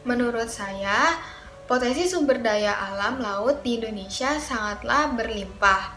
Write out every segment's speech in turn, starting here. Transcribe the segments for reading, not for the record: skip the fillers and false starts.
Menurut saya, potensi sumber daya alam laut di Indonesia sangatlah berlimpah.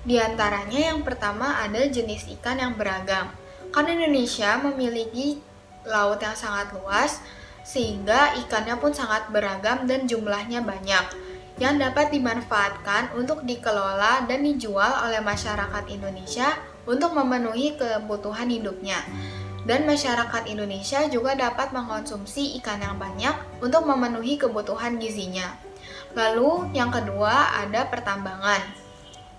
Di antaranya yang pertama ada jenis ikan yang beragam. Karena Indonesia memiliki laut yang sangat luas, sehingga ikannya pun sangat beragam dan jumlahnya banyak, yang dapat dimanfaatkan untuk dikelola dan dijual oleh masyarakat Indonesia untuk memenuhi kebutuhan hidupnya. Dan masyarakat Indonesia juga dapat mengkonsumsi ikan yang banyak untuk memenuhi kebutuhan gizinya. Lalu yang kedua ada pertambangan.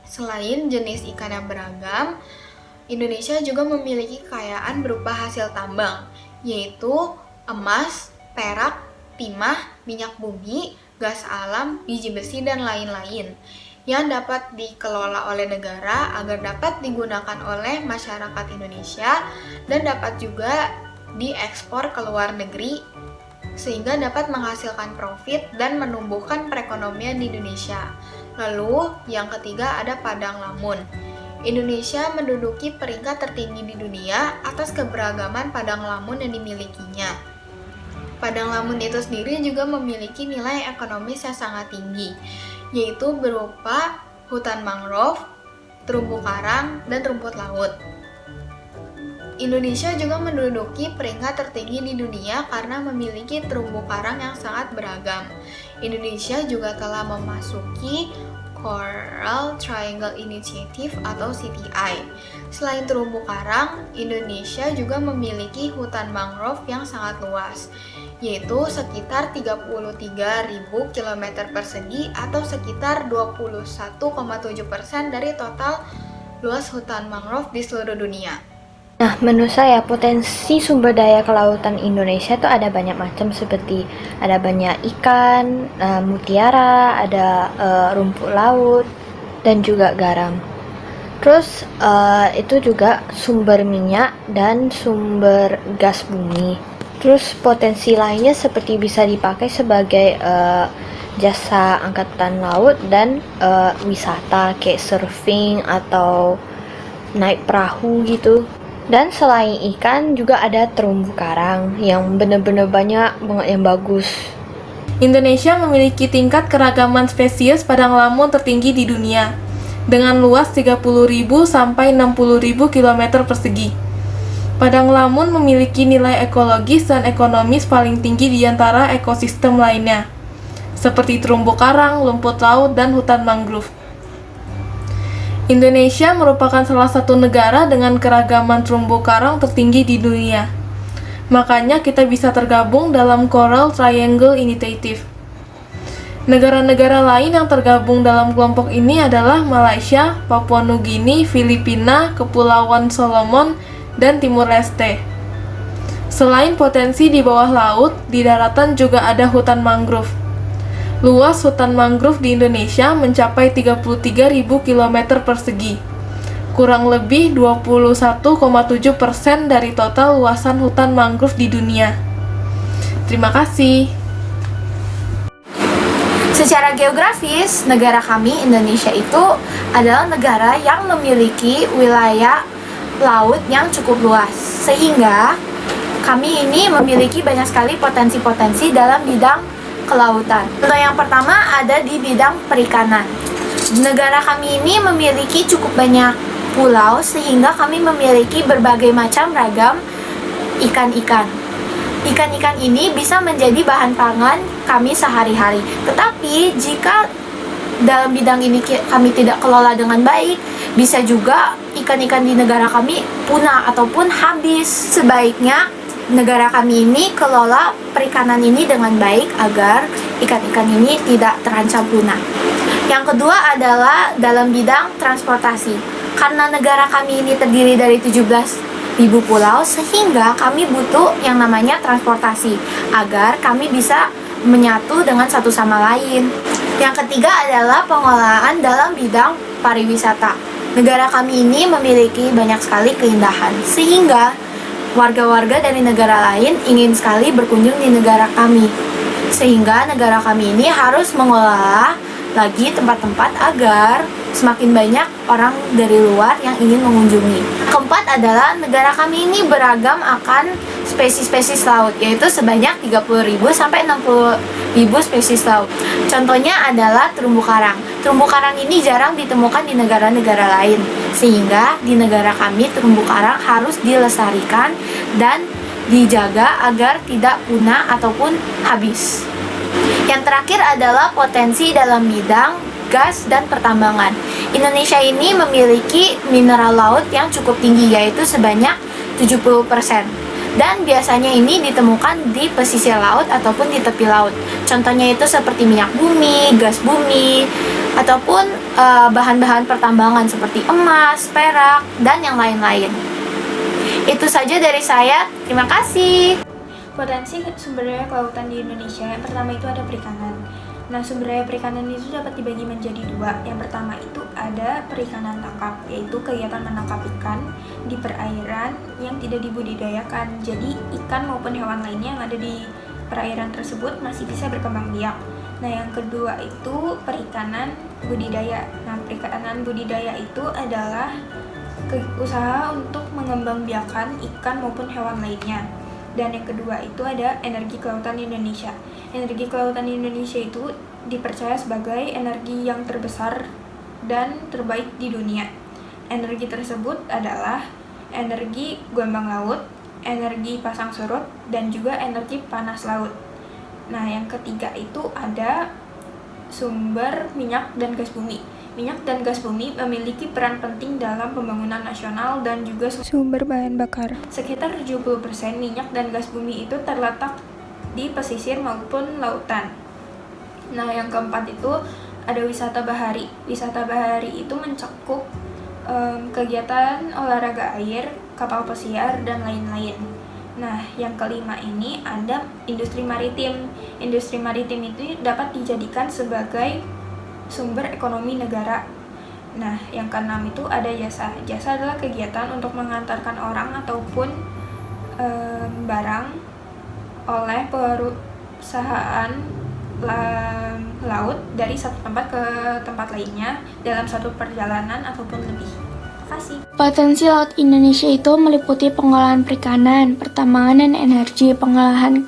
Selain jenis ikan yang beragam, Indonesia juga memiliki kekayaan berupa hasil tambang, yaitu emas, perak, timah, minyak bumi, gas alam, biji besi, dan lain-lain yang dapat dikelola oleh negara agar dapat digunakan oleh masyarakat Indonesia dan dapat juga diekspor ke luar negeri sehingga dapat menghasilkan profit dan menumbuhkan perekonomian di Indonesia. Lalu yang ketiga ada padang lamun. Indonesia menduduki peringkat tertinggi di dunia atas keberagaman padang lamun yang dimilikinya. Padang lamun itu sendiri juga memiliki nilai ekonomis yang sangat tinggi, yaitu berupa hutan mangrove, terumbu karang, dan rumput laut. Indonesia juga menduduki peringkat tertinggi di dunia karena memiliki terumbu karang yang sangat beragam. Indonesia juga telah memasuki Coral Triangle Initiative atau CTI. Selain terumbu karang, Indonesia juga memiliki hutan mangrove yang sangat luas, yaitu sekitar 33.000 km persegi atau sekitar 21,7% dari total luas hutan mangrove di seluruh dunia. Nah, menurut saya potensi sumber daya kelautan Indonesia itu ada banyak macam, seperti ada banyak ikan, mutiara, ada rumput laut, dan juga garam. Terus itu juga sumber minyak dan sumber gas bumi. Terus potensi lainnya seperti bisa dipakai sebagai jasa angkatan laut dan wisata kayak surfing atau naik perahu gitu. Dan selain ikan juga ada terumbu karang yang benar-benar banyak banget yang bagus. Indonesia memiliki tingkat keragaman spesies padang lamun tertinggi di dunia, dengan luas 30.000 sampai 60.000 km persegi. Padang lamun memiliki nilai ekologis dan ekonomis paling tinggi di antara ekosistem lainnya, seperti terumbu karang, rumput laut, dan hutan mangrove. Indonesia merupakan salah satu negara dengan keragaman terumbu karang tertinggi di dunia. Makanya kita bisa tergabung dalam Coral Triangle Initiative. Negara-negara lain yang tergabung dalam kelompok ini adalah Malaysia, Papua Nugini, Filipina, Kepulauan Solomon, dan Timur Leste. Selain potensi di bawah laut, di daratan juga ada hutan mangrove. Luas hutan mangrove di Indonesia mencapai 33.000 km persegi, kurang lebih 21,7% dari total luasan hutan mangrove di dunia. Terima kasih. Secara geografis, negara kami Indonesia itu adalah negara yang memiliki wilayah laut yang cukup luas, sehingga kami ini memiliki banyak sekali potensi-potensi dalam bidang kelautan. Contoh yang pertama ada di bidang perikanan. Negara kami ini memiliki cukup banyak pulau sehingga kami memiliki berbagai macam ragam ikan-ikan. Ikan-ikan ini bisa menjadi bahan pangan kami sehari-hari. Tetapi jika dalam bidang ini kami tidak kelola dengan baik, bisa juga ikan-ikan di negara kami punah ataupun habis. Sebaiknya negara kami ini kelola perikanan ini dengan baik agar ikan-ikan ini tidak terancam punah. Yang kedua adalah dalam bidang transportasi. Karena negara kami ini terdiri dari 17.000 pulau, sehingga kami butuh yang namanya transportasi agar kami bisa menyatu dengan satu sama lain. Yang ketiga adalah pengolahan dalam bidang pariwisata. Negara kami ini memiliki banyak sekali keindahan, sehingga warga-warga dari negara lain ingin sekali berkunjung di negara kami. Sehingga negara kami ini harus mengelola lagi tempat-tempat agar semakin banyak orang dari luar yang ingin mengunjungi. Keempat adalah negara kami ini beragam akan spesies-spesies laut, yaitu sebanyak 30.000 sampai 60.000 spesies laut. Contohnya adalah terumbu karang. Terumbu karang ini jarang ditemukan di negara-negara lain, sehingga di negara kami terumbu karang harus dilestarikan dan dijaga agar tidak punah ataupun habis. Yang terakhir adalah potensi dalam bidang gas dan pertambangan. Indonesia ini memiliki mineral laut yang cukup tinggi, yaitu sebanyak 70%. Dan biasanya ini ditemukan di pesisir laut ataupun di tepi laut. Contohnya itu seperti minyak bumi, gas bumi, ataupun bahan-bahan pertambangan seperti emas, perak, dan yang lain-lain. Itu saja dari saya. Terima kasih. Potensi sumber daya kelautan di Indonesia, yang pertama itu ada perikanan. Nah, sumber daya perikanan itu dapat dibagi menjadi dua. Yang pertama itu ada perikanan tangkap, yaitu kegiatan menangkap ikan di perairan yang tidak dibudidayakan. Jadi, ikan maupun hewan lainnya yang ada di perairan tersebut masih bisa berkembang biak. Nah, yang kedua itu perikanan budidaya. Nah, perikanan budidaya itu adalah usaha untuk mengembangbiakan ikan maupun hewan lainnya. Dan yang kedua itu ada energi kelautan Indonesia. Energi kelautan Indonesia itu dipercaya sebagai energi yang terbesar dan terbaik di dunia. Energi tersebut adalah energi gelombang laut, energi pasang surut, dan juga energi panas laut. Nah, yang ketiga itu ada sumber minyak dan gas bumi. Minyak dan gas bumi memiliki peran penting dalam pembangunan nasional dan juga sumber bahan bakar. Sekitar 70% minyak dan gas bumi itu terletak di pesisir maupun lautan. Nah, yang keempat itu ada wisata bahari. Wisata bahari itu mencakup kegiatan olahraga air, kapal pesiar, dan lain-lain. Nah, yang kelima ini ada industri maritim. Industri maritim itu dapat dijadikan sebagai sumber ekonomi negara. Nah, yang keenam itu ada jasa. Jasa adalah kegiatan untuk mengantarkan orang ataupun barang oleh perusahaan laut dari satu tempat ke tempat lainnya dalam satu perjalanan ataupun lebih. Terima kasih. Potensi laut Indonesia itu meliputi pengolahan perikanan, pertambangan dan energi, pengolahan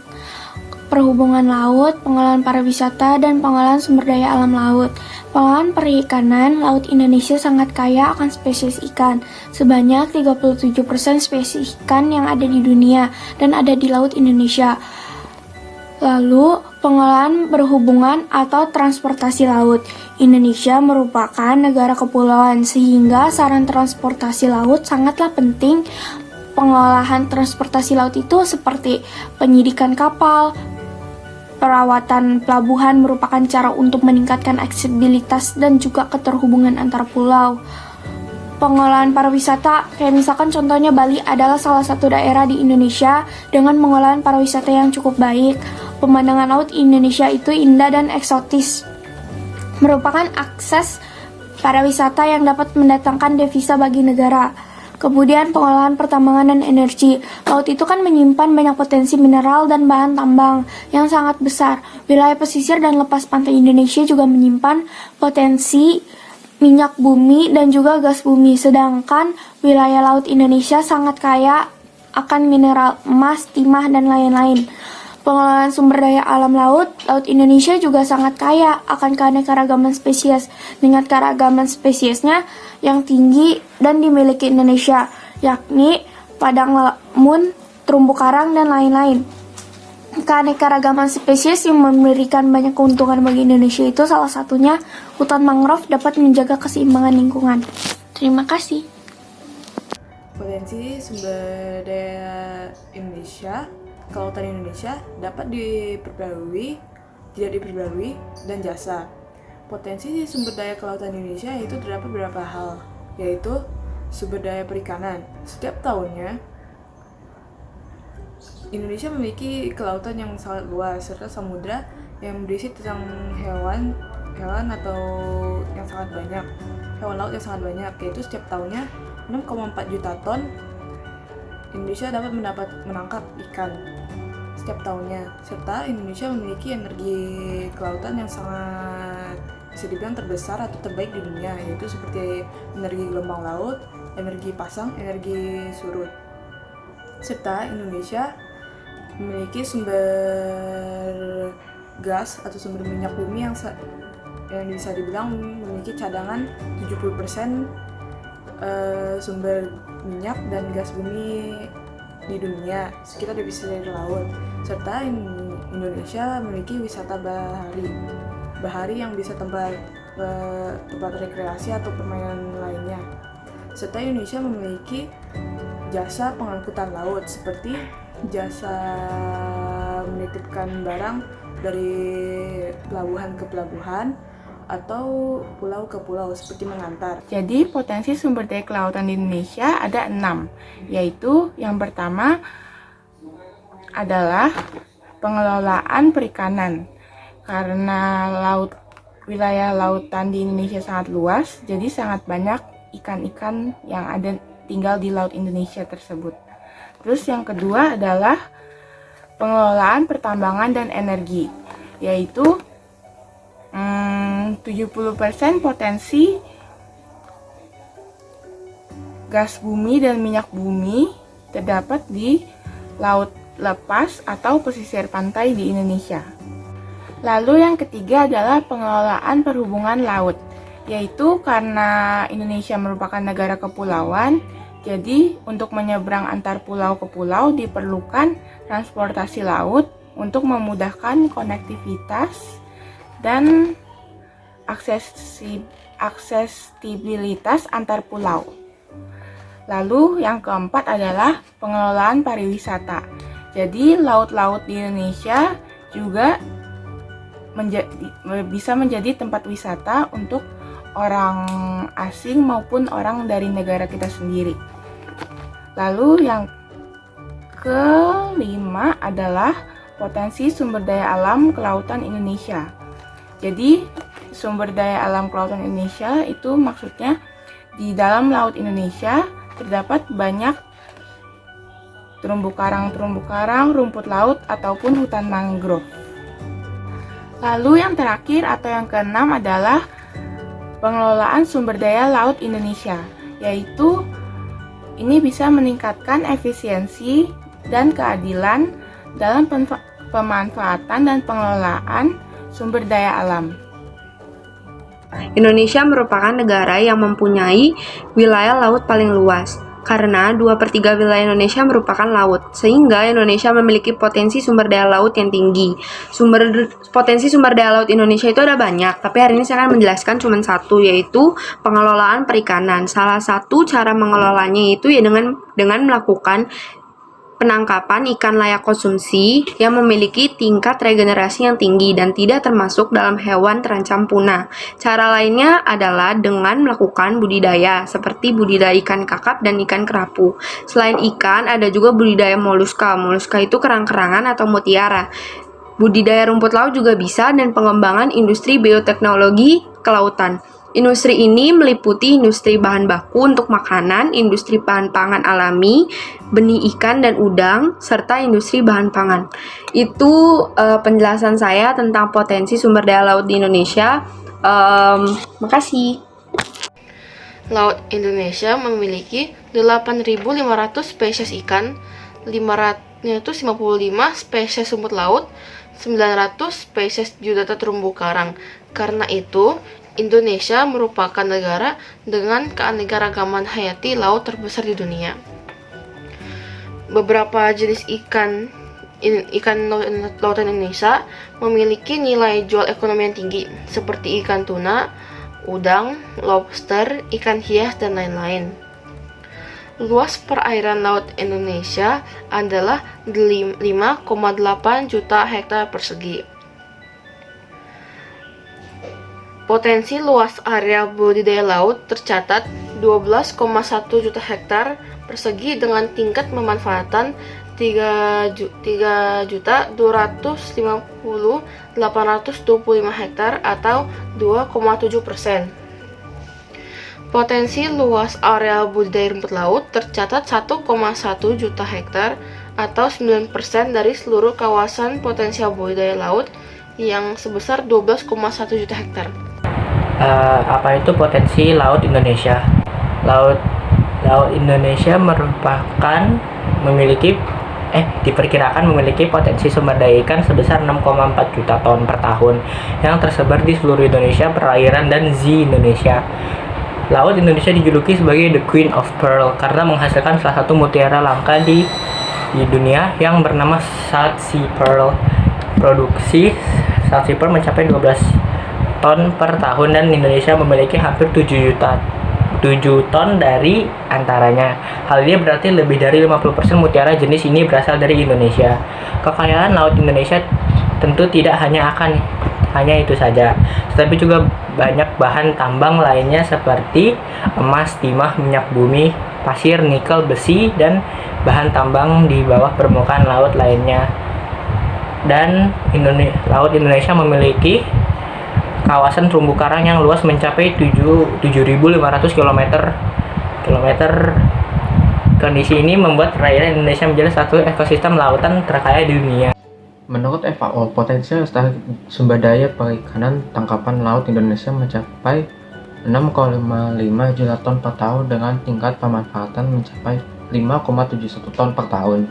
perhubungan laut, pengolahan pariwisata, dan pengolahan sumber daya alam laut. Pengolahan perikanan, laut Indonesia sangat kaya akan spesies ikan. Sebanyak 37% spesies ikan yang ada di dunia dan ada di laut Indonesia. Lalu, pengolahan berhubungan atau transportasi laut. Indonesia merupakan negara kepulauan, sehingga saran transportasi laut sangatlah penting. Pengolahan transportasi laut itu seperti penyidikan kapal, perawatan pelabuhan merupakan cara untuk meningkatkan aksesibilitas dan juga keterhubungan antar pulau. Pengolahan pariwisata, kayak misalkan contohnya Bali adalah salah satu daerah di Indonesia dengan pengolahan pariwisata yang cukup baik. Pemandangan laut Indonesia itu indah dan eksotis, merupakan akses pariwisata yang dapat mendatangkan devisa bagi negara. Kemudian pengolahan pertambangan dan energi. Laut itu kan menyimpan banyak potensi mineral dan bahan tambang yang sangat besar. Wilayah pesisir dan lepas pantai Indonesia juga menyimpan potensi minyak bumi dan juga gas bumi. Sedangkan wilayah laut Indonesia sangat kaya akan mineral emas, timah, dan lain-lain. Pengelolaan sumber daya alam laut, laut Indonesia juga sangat kaya akan keanekaragaman spesies, dengan keragaman spesiesnya yang tinggi dan dimiliki Indonesia, yakni padang lamun, terumbu karang, dan lain-lain. Keanekaragaman spesies yang memberikan banyak keuntungan bagi Indonesia itu salah satunya hutan mangrove dapat menjaga keseimbangan lingkungan. Terima kasih. Potensi sumber daya Indonesia, kelautan Indonesia dapat diperbarui, tidak diperbarui, dan jasa. Potensi sumber daya kelautan Indonesia itu terdapat beberapa hal, yaitu sumber daya perikanan. Setiap tahunnya, Indonesia memiliki kelautan yang sangat luas serta samudra yang berisi tentang hewan atau yang sangat banyak, hewan laut yang sangat banyak, yaitu setiap tahunnya 6,4 juta ton. Indonesia dapat menangkap ikan setiap tahunnya, serta Indonesia memiliki energi kelautan yang sangat bisa dibilang terbesar atau terbaik di dunia, yaitu seperti energi gelombang laut, energi pasang, energi surut. Serta Indonesia memiliki sumber gas atau sumber minyak bumi yang bisa dibilang memiliki cadangan 70% sumber minyak dan gas bumi di dunia, kita bisa dari laut. Serta Indonesia memiliki wisata bahari yang bisa tempat rekreasi atau permainan lainnya. Serta Indonesia memiliki jasa pengangkutan laut seperti jasa menitipkan barang dari pelabuhan ke pelabuhan atau pulau ke pulau seperti mengantar. Jadi potensi sumber daya kelautan di Indonesia ada 6, yaitu yang pertama adalah pengelolaan perikanan. Karena wilayah lautan di Indonesia sangat luas, jadi sangat banyak ikan-ikan yang ada tinggal di laut Indonesia tersebut. Terus yang kedua adalah pengelolaan pertambangan dan energi, yaitu 70% potensi gas bumi dan minyak bumi terdapat di laut lepas atau pesisir pantai di Indonesia. Lalu yang ketiga adalah pengelolaan perhubungan laut, yaitu karena Indonesia merupakan negara kepulauan, jadi untuk menyeberang antar pulau ke pulau diperlukan transportasi laut untuk memudahkan konektivitas dan aksesibilitas antar pulau. Lalu yang keempat adalah pengelolaan pariwisata. Jadi laut-laut di Indonesia juga bisa menjadi tempat wisata untuk orang asing maupun orang dari negara kita sendiri. Lalu yang kelima adalah potensi sumber daya alam kelautan Indonesia. Jadi sumber daya alam kelautan Indonesia itu maksudnya di dalam laut Indonesia terdapat banyak terumbu karang, rumput laut ataupun hutan mangrove. Lalu yang terakhir atau yang keenam adalah pengelolaan sumber daya laut Indonesia, yaitu ini bisa meningkatkan efisiensi dan keadilan dalam pemanfaatan dan pengelolaan sumber daya alam. Indonesia merupakan negara yang mempunyai wilayah laut paling luas, karena 2/3 wilayah Indonesia merupakan laut, sehingga Indonesia memiliki potensi sumber daya laut yang tinggi. Potensi sumber daya laut Indonesia itu ada banyak, tapi hari ini saya akan menjelaskan cuma satu, yaitu pengelolaan perikanan. Salah satu cara mengelolanya itu ya dengan melakukan penangkapan ikan layak konsumsi yang memiliki tingkat regenerasi yang tinggi dan tidak termasuk dalam hewan terancam punah. Cara lainnya adalah dengan melakukan budidaya, seperti budidaya ikan kakap dan ikan kerapu. Selain ikan, ada juga budidaya moluska. Moluska itu kerang-kerangan atau mutiara. Budidaya rumput laut juga bisa, dan pengembangan industri bioteknologi kelautan. Industri ini meliputi industri bahan baku untuk makanan, industri bahan pangan alami, benih ikan dan udang, serta industri bahan pangan. Itu penjelasan saya tentang potensi sumber daya laut di Indonesia. Makasih. Laut Indonesia memiliki 8.500 spesies ikan, 555 spesies rumput laut, 900 spesies biodata terumbu karang. Karena itu, Indonesia merupakan negara dengan keanekaragaman hayati laut terbesar di dunia. Beberapa jenis ikan lautan Indonesia memiliki nilai jual ekonomi yang tinggi, seperti ikan tuna, udang, lobster, ikan hias, dan lain-lain. Luas perairan laut Indonesia adalah 5,8 juta hektar persegi. Potensi luas area budidaya laut tercatat 12,1 juta hektar persegi dengan tingkat pemanfaatan 3.250.825 hektar atau 2,7%. Potensi luas area budidaya rumput laut tercatat 1,1 juta hektar atau 9% dari seluruh kawasan potensial budidaya laut yang sebesar 12,1 juta hektar. Apa itu potensi laut Indonesia? Laut Indonesia diperkirakan memiliki potensi sumber daya ikan sebesar 6,4 juta ton per tahun yang tersebar di seluruh Indonesia, perairan, dan Indonesia. Laut Indonesia dijuluki sebagai The Queen of Pearl karena menghasilkan salah satu mutiara langka di dunia yang bernama South Sea Pearl. Produksi South Sea Pearl mencapai 12 ton per tahun dan Indonesia memiliki hampir 7 ton dari antaranya. Hal ini berarti lebih dari 50% mutiara jenis ini berasal dari Indonesia. Kekayaan laut Indonesia tentu tidak hanya itu saja, tetapi juga banyak bahan tambang lainnya seperti emas, timah, minyak bumi, pasir, nikel, besi, dan bahan tambang di bawah permukaan laut lainnya. Dan laut Indonesia memiliki kawasan terumbu karang yang luas mencapai 7.500 km. Kondisi ini membuat perairan Indonesia menjadi satu ekosistem lautan terkaya di dunia. Menurut FAO, potensi lestari sumber daya perikanan tangkapan laut Indonesia mencapai 6,5 juta ton per tahun dengan tingkat pemanfaatan mencapai 5,71 ton per tahun.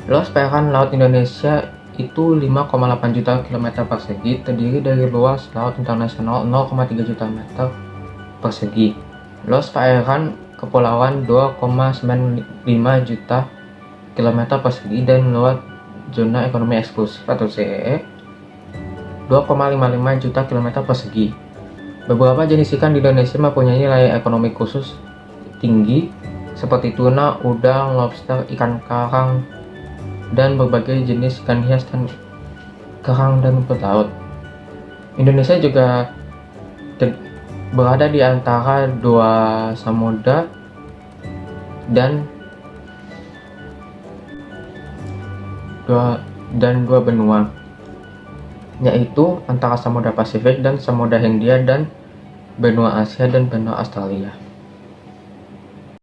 Luas perairan laut Indonesia itu 5,8 juta km persegi, terdiri dari luas laut internasional 0,3 juta meter persegi, luas perairan kepulauan 2,95 juta km persegi, dan luas zona ekonomi eksklusif atau ZEE 2,55 juta km persegi. Beberapa jenis ikan di Indonesia mempunyai nilai ekonomi khusus tinggi seperti tuna, udang, lobster, ikan karang, dan berbagai jenis ikan hias dan kerang dan rumput laut. Indonesia juga berada di antara dua samudra dan dua benua, yaitu antara Samudra Pasifik dan Samudra Hindia dan benua Asia dan benua Australia.